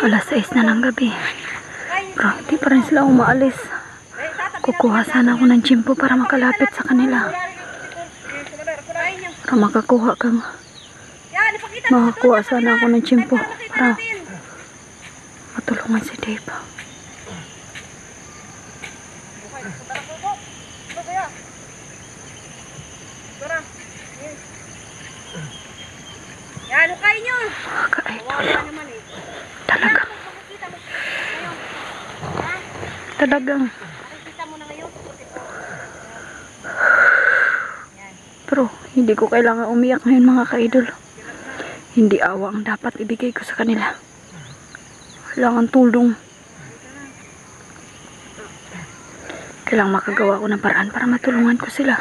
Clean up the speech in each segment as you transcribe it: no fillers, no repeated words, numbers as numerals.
Alas 6 na ng gabi. Bro, di pa rin sila umaalis. Kukuha sana ako ng tsimpo para makalapit sa kanila. Para makakuha sana ako ng tsimpo para matulungan si Dave. Yan, ukay nyo. Talagang pero hindi ko kailangan umiyak ngayon mga ka-idol. Hindi awa ang dapat ibigay ko sa kanila. Kailangan tulong. Kailangan makagawa ko ng paraan para matulungan ko sila.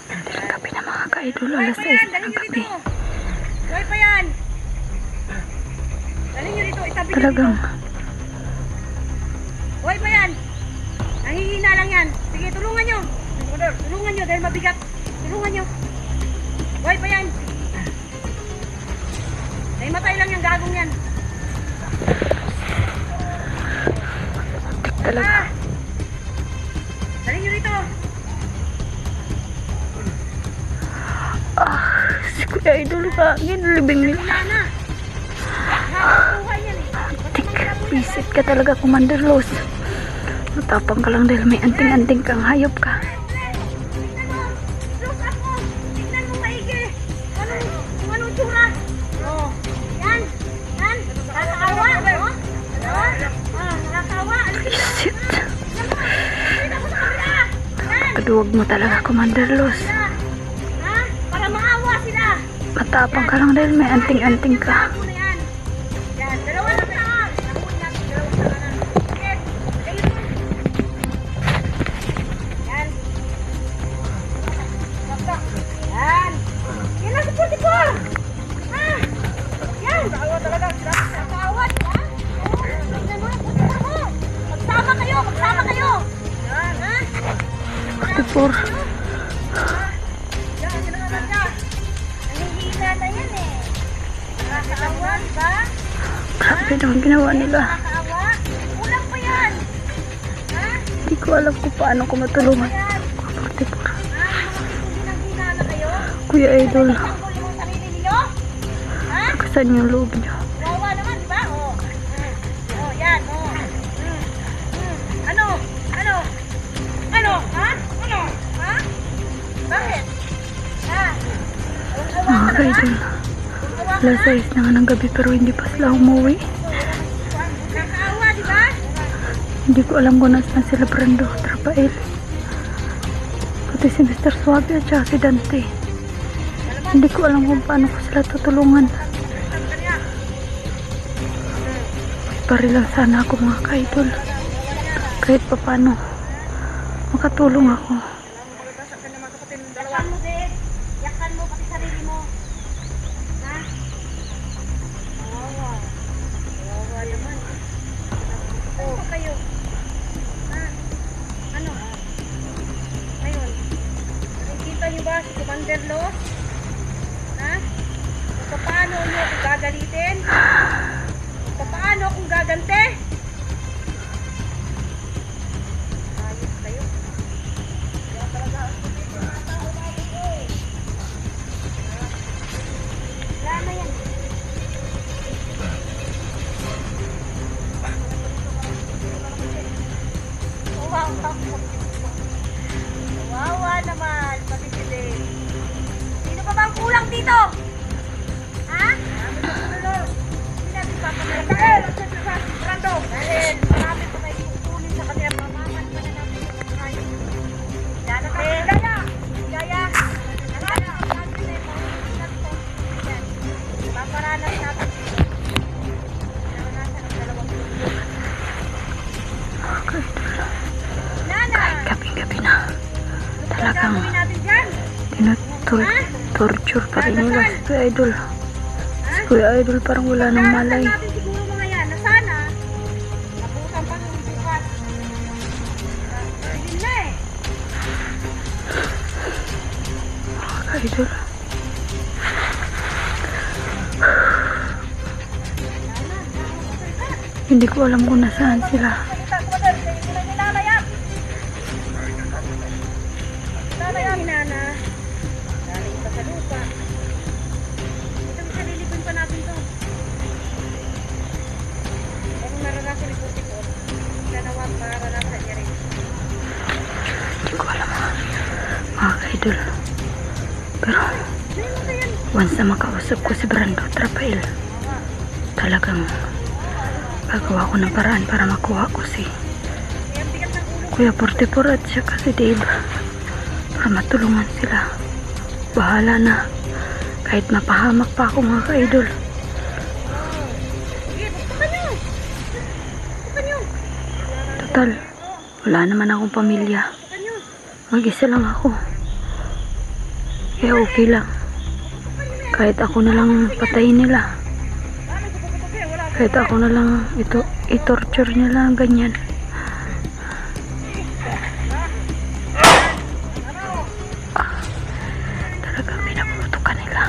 Hindi gabi na mga ka-idol. Alas 6 na ng gabi. Hoy pa yan. Dali nyo dito, itabi nyo Talagang dito. Hoy pa yan. Nangihina lang yan. Sige, tulungan nyo. Tulungan nyo dahil mabigat. Tulungan nyo. Hoy pa yan. Naimatay lang yung gagong yan. talaga. Dali nyo dito. Si Kuya Idol ka. Ginulibing nila. Wala na. Tik, visit ka talaga, Commander Los. Matapang ka lang dahil may anting-anting kang hayop ka. Tignan mo maigi. Anong tsura? Oh. Yan. Yan. Nakakawa. No? Nakakawa. Visit. Tignan mo sa kabila. Yan. Paduwag mo talaga, Commander Los. Ha? Para maawa sila. Matapang ka lang dahil may anting-anting ka. Yan. Yan. Dalawa na na. Nahuli natin. Dalawa na. Yes. Yan. Yan. Yan na, support. Ha? Yan. Nakakawa talaga. Nakakawa, diba? Tignan mo. Magsama kayo. Magsama kayo. Yan. Ha? 44. Yan. Sinagalan ka. Nangihina na yan eh. Nakakaawa, diba? Grabe naman ginawa nila. Nakakaawa. Kulang pa yan. Ha? Hindi ko alam kung paano ko matulungan. Yan. 44. Ha? Hinang-hina na kayo? Kuya Idol, Tanggol yung sarili ninyo? Ha? nakasan yung loob niyo. Kawawa naman, di ba? Oh. Oh, yan. Oh. Ano? Ano? Ano? Ha? Ano? Ha? Bakit? Ha? Mga ka-idol, alas 6 na nga ng gabi pero hindi pa sila umuwi. Nakakaawa, di ba? Hindi ko alam kung nasaan sila Brando, Trapael. Pati si Mr. Suave at saka si Dante. Hindi ko alam kung paano ko sila tutulungan. Pari lang sana ako mga ka-idol. Kahit pa paano, makatulong ako. Yakan mo, Dave. Yakan mo pati sarili mo. Ha? Kawawa. Kawawa naman. Ano ba kayo? Ha? Ano? Ngayon, nakikita niyo ba si Commander Los? Ha? Kung paano niyo ako gagalitin? Kung paano akong gagante? Ayos kayo. Kaya talaga ako dito mga tao natin eh. Wala na yan. Wawa naman, pati si Dave. Sino pa bang kulang dito? Ha? Hindi natin papamalakan. Dahil, Brando. Dahil, marami pa kayo kukunin sa kanila. Pamaman pa na natin yung kayo. Dala ka. Gaya. Gaya. Gaya. Paparanas natin. Naranasan ang dalawang grupo. Okay. Nana! Gabi-gabi na. Talagang Gagawin natin dyan. torture pa rin nila si Kuya Idol. Si Kuya Idol parang wala nang malay. Naranasan natin siguro mga yan na sana nabutan pa ng bukas. Hindi na eh. ka-idol. Hindi ko alam kung nasaan sila. Salita, kumadal. Kayo muna ni Nana yan. Nana yan. Nana. Galing pa sa lupa. Ito mo salilipin pa natin to. Kung naranasan ni Puti ko, nanawag maranasan niya rin. Hindi ko alam mga ka-idol. Pero once na makausap ko si Brando at Rafael, talagang gagawa ko ng paraan para makuha ko si Kuya 44 at saka si Dave para matulungan sila. Bahala na kahit mapahamak pa ako mga ka-idol. Total, wala naman akong pamilya. Mag-isa lang ako. Kaya okay lang. Kahit ako na lang patayin nila. Kahit ako na lang i-torture nila ganyan. Talagang pinaputukan nila.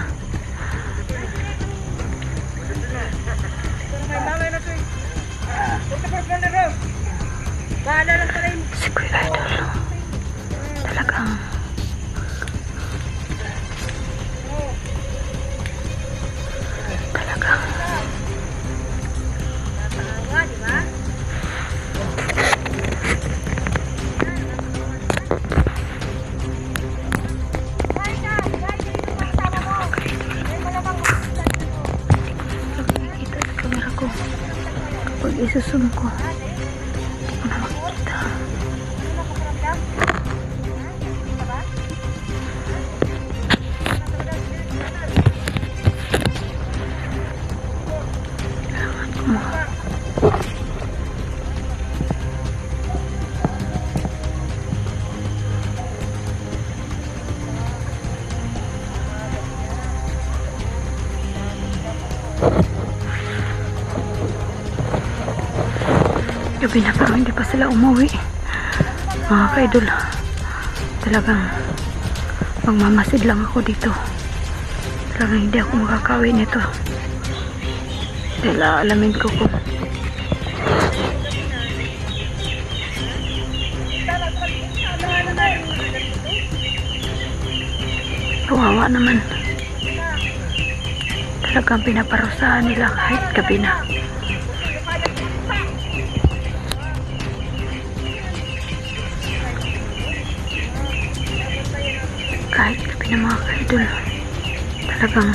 Si Kuya Idol. Talagang nakikita sa camera ko. Kapag isusum ko, hindi ko na makikita. Kailangan ko gabi na pero hindi pa sila umuwi mga ka-idol. Talagang magmamasid lang ako dito. Talagang hindi ako makakawi nito dahil alamin ko kung kawawa naman. Talagang pinaparusahan nila kahit gabi na. Kahit gabi na mga ka-idol. Talagang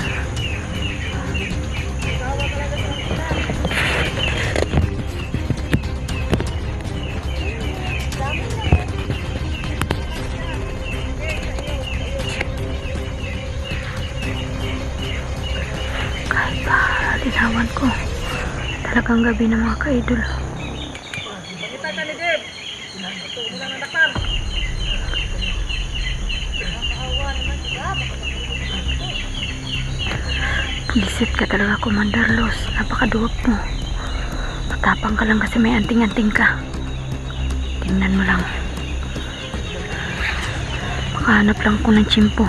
kahit pa linawan ko, talagang gabi na mga ka-idol. Isip ka talaga, Commander Los. Napakaduwag mo. Matapang ka lang kasi may anting-anting ka. Tingnan mo lang. Makahanap lang ko ng tsimpo.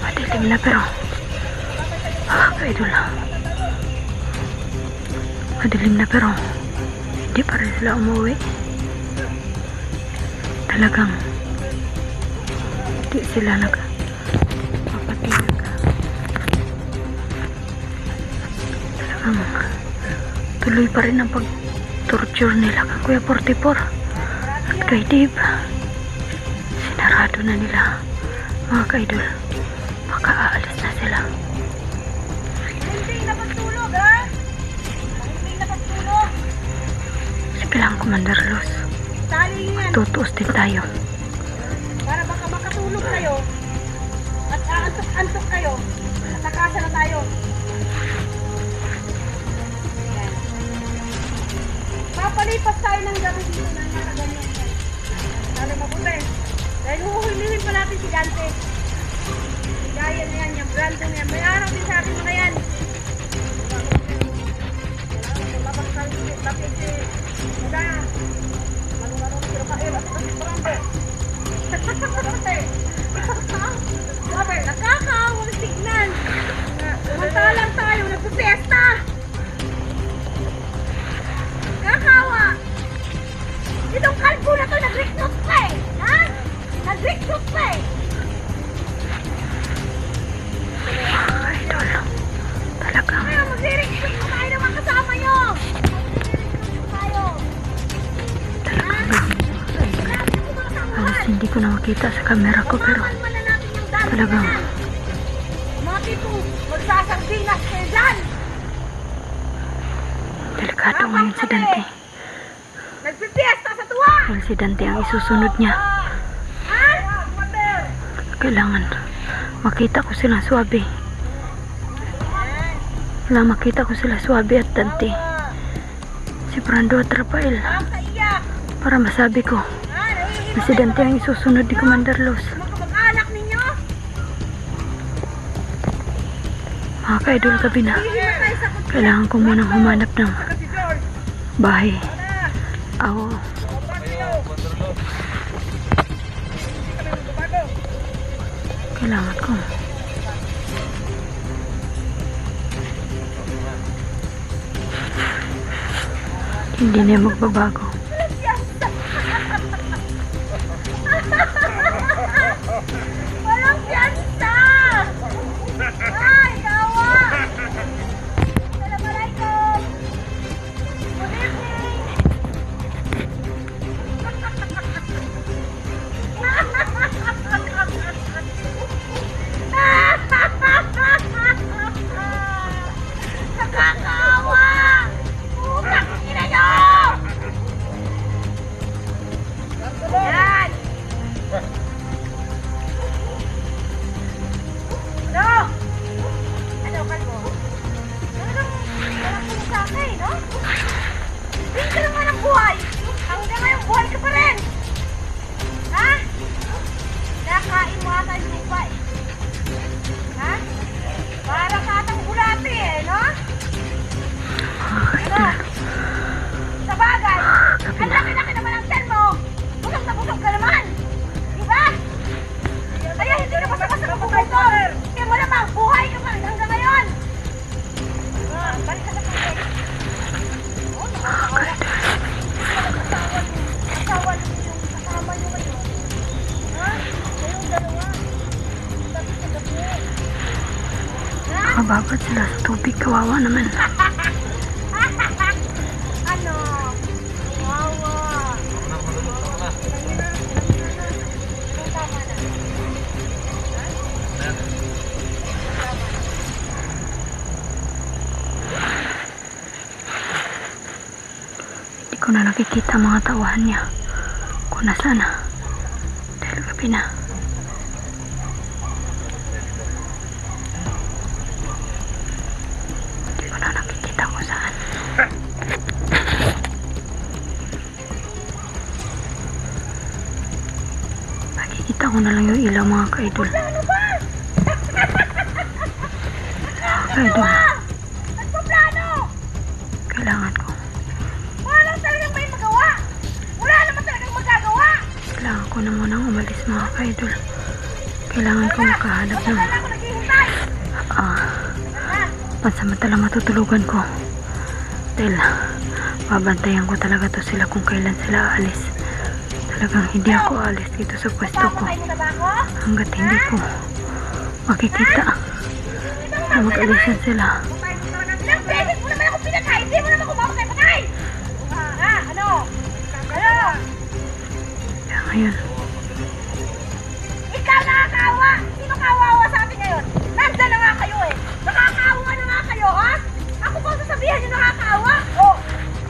Madilim na pero ka-idol, madilim na pero hindi pa rin sila umuwi. Talagang hindi sila nagpapatinag. Talagang tuloy pa rin ang pag-torture nila kay Kuya 44 at kay Dave. Sinarado na nila mga ka-idol. Baka aalis na sila. Sige lang, Commander Los. Tutuos din tayo. Para baka makatulog kayo at aantok-antok kayo. Nakasa na tayo. Ayan. Papalipas tayo ng gabi dito ng mga ganyan. Sana mabuti. Dahil huhulihin pa natin si Dante. Ryan yan, yung Brandon yan. May araw din sa atin mga yan. Nakakawang tignan. Samantalang tayo, nagpipesta. Nakakawa. Itong kalbo na to, nag-recruit pa eh. Ha? Nag-recruit pa eh. Idol. Talagang Kaya mag-recruit mo tayo ng mga kasama nyo. Mag-recruit tayo. halos hindi ko na makita sa camera ko pero talagang mga tipong magsasardinas kayo dyan. delikado ang insidente. Nagpipiesta sa tuwa. Insidente ang isusunod niya. Ha? Kailangan makita ko sila Suabe. Kailangan makita ko sila Suabe at Dante. Si Brando at Rafael. Para masabi ko, insidente ang isusunod ni Commander Los. Mag-anak ninyo. Mga ka-idol gabi na. Kailangan ko munang humanap ng bahay. Ako. Kailangan ko. Hindi na magbabago. Walang piyansa! Ay, kawa! Assalamualaikum! Good evening! Nakakawa! Utang ina nyo! Yan! Ano? Ano, kalbo? Talagang walang tulog sa akin, no? Hindi ka naman ang buhay. Hanggang ngayon buhay ka pa rin. Ha? Nakain mo ata yung lupa eh. Ha? Para ka atang bulati eh, no? Ano? Sa bagay, ang laki-laki naman ang sen mo. Busog na busog ka naman. Diba? Kaya hindi ka basta-basta mabubutor. Kaya mo namang buhay ka pa rin hanggang ngayon. Balik ka sa tubig. Oo, nakakawa. Asawa nyo yung kasama nyo ngayon. Ha? Kayong dalawa. Gabi sa gabi. Ha? Nakababad sila sa tubig. Kawawa naman. Ano? Wawa. Tama na. Hindi ko na nakikita ang mga tawahan niya. Kung nasaan na. Dahil gabi na. Hindi ko na nakikita kung saan. Nakikita ko na lang yung ilaw mga ka-idol. Ano ba? Ka-idol, Nagpaplano! kailangan ko. Wala talagang may magawa. Wala naman talagang magagawa. Kailangan ko na munang umalis mga ka-idol. Kailangan ko makahanap ng Wala ako naghihintay. pansamantala matutulugan ko. Dahil babantayan ko talaga to sila kung kailan sila aalis. Talagang hindi ako aalis dito sa pwesto ko Papatay mo na ba ako? hanggat hindi ko makikita na mag-alisan sila. Ilang beses mo naman ako pinatay. Hindi mo naman ako mapatay-patay. Ha? Ano? Ano? Kaya ngayon, Ikaw nakakaawa. Sino kawawa sa atin ngayon? Nandyan na nga kayo eh. Nakakaawa na nga kayo, ha? Ako pa sasabihan nyo nakakaawa? Oh.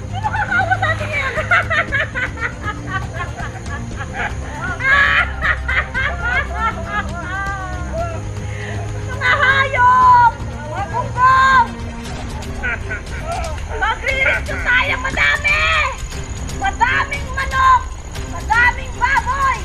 Sino kakaawa sa atin ngayon? Mga hayop! Mga bumbong! Magre-rescue tayo madami! Madaming manok! Madaming baboy!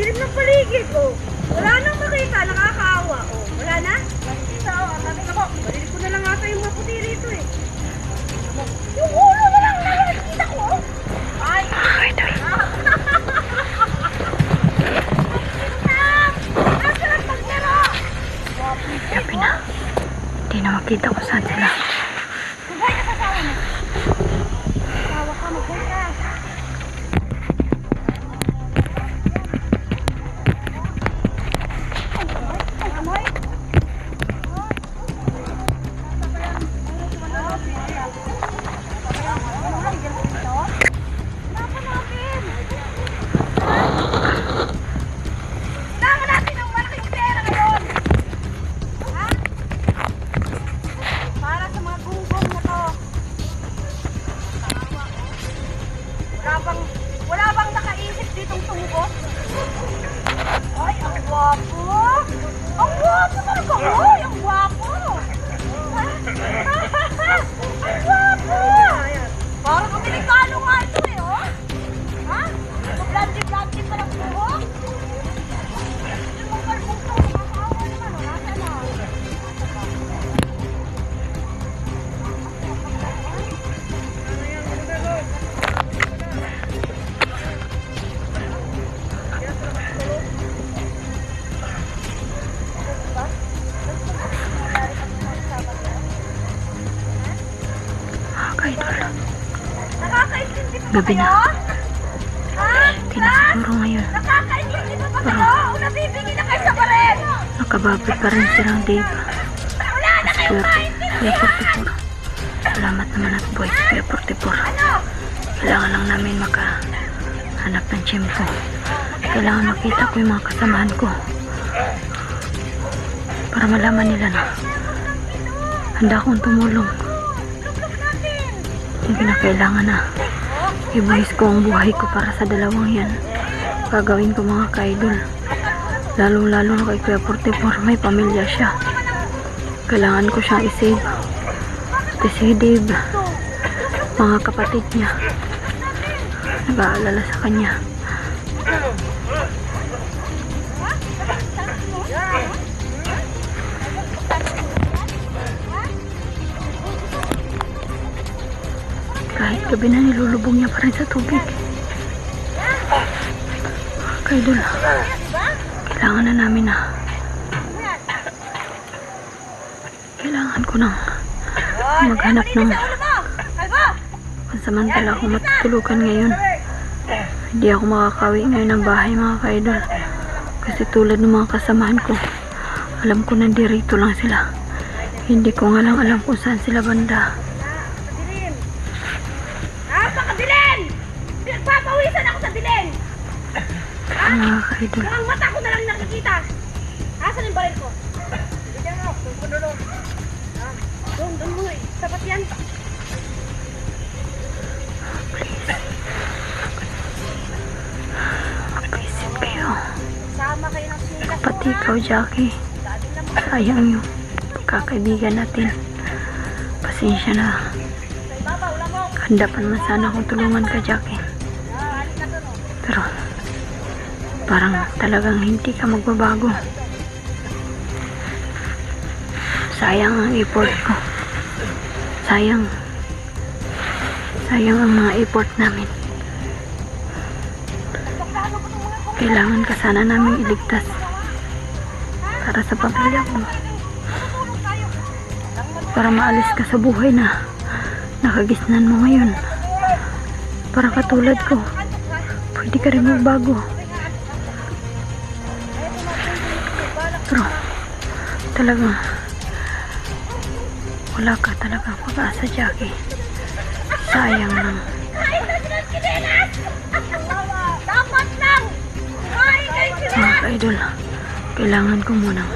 dilim ng paligid, oh. Wala nang makita, nakakaawa, oh. Wala na? Nakikita, oh. Ang natin ako. Balilig ko na lang ata yung mga puti rito, eh. Yung ulo na lang nakikita ko, oh. Ay! Mga idol. Nasarap maglaro! Gabi na. Hindi na makita kung saan sila. Magay ka sa asawa mo. Asawa ka, magay ka. Ay, amoy. Kailangan natin ng malaking pera ngayon. Ha? Para sa mga gunggong na to. Wala bang nakaisip ditong tunggo? Ay, ang gwapo! Ang gwapo talaga! Uy, ang gwapo! Ha? Ang gwapo! Parang Amerikano nga ito eh, oh! Ha? Blondie-blondie pa lang buhok? Yung mga kalbungtong nakakawa naman, oh. Nasaan na? Mga idol. Nakakaintindi pa ba Gabi na. kayo? Ha? Hindi na siguro ngayon. Nakakaintindi pa ba kayo? O nabibigyan na kayo sa baril? Nakababad pa rin silang Dave. Wala na kayong Swerte. kaintindi! Kuya 44. Salamat naman at boys. Kuya 44. Ano? Kailangan lang namin makahanap ng tiyempo. Kailangan makita ko yung mga kasamahan ko. Para malaman nila na handa akong tumulong. Luglog natin! Yung kinakailangan na ibuhis ko ang buhay ko para sa dalawang yan. Gagawin ko mga ka-idol. Lalo na kay Kuya 44. May pamilya siya. Kailangan ko siyang isave. Pati si Dave, mga kapatid niya, nag-aalala sa kanya. Kahit gabi na nilulubog niya pa rin sa tubig. Kaidol, kailangan na namin na. Kailangan ko nang maghanap ng pansamantala akong matutulugan ngayon. Hindi ako makakawi ngayon ng bahay mga kaidol. Kasi tulad ng mga kasamahan ko, alam ko nandirito lang sila. Hindi ko nga lang alam kung saan sila banda. Dilim! Napakadilim! Papawisan ako sa dilim! Mga kaidol, Ang mata ko na lang nakikita! Asan yung baril ko? Diyan ako, doon. Doon mo eh. Sapat yan. please, mag-isip kayo. Sama kayo ng sikas. Pati ikaw, Jackie. Sayang yung pagkakaibigan natin. Pasensya na. Handa pa naman sana akong tulungan ka, Jackie. Pero parang talagang hindi ka magbabago. Sayang ang effort ko. Sayang ang mga effort namin. Kailangan ka sana namin iligtas para sa pamilya ko. Para maalis ka sa buhay na nakagisnan mo ngayon. Para katulad ko, pwede ka rin magbago. Pero talagang wala ka talagang pag-asa, Jackie. Sayang lang. Dapat lang! Mga ka-idol, kailangan ko munang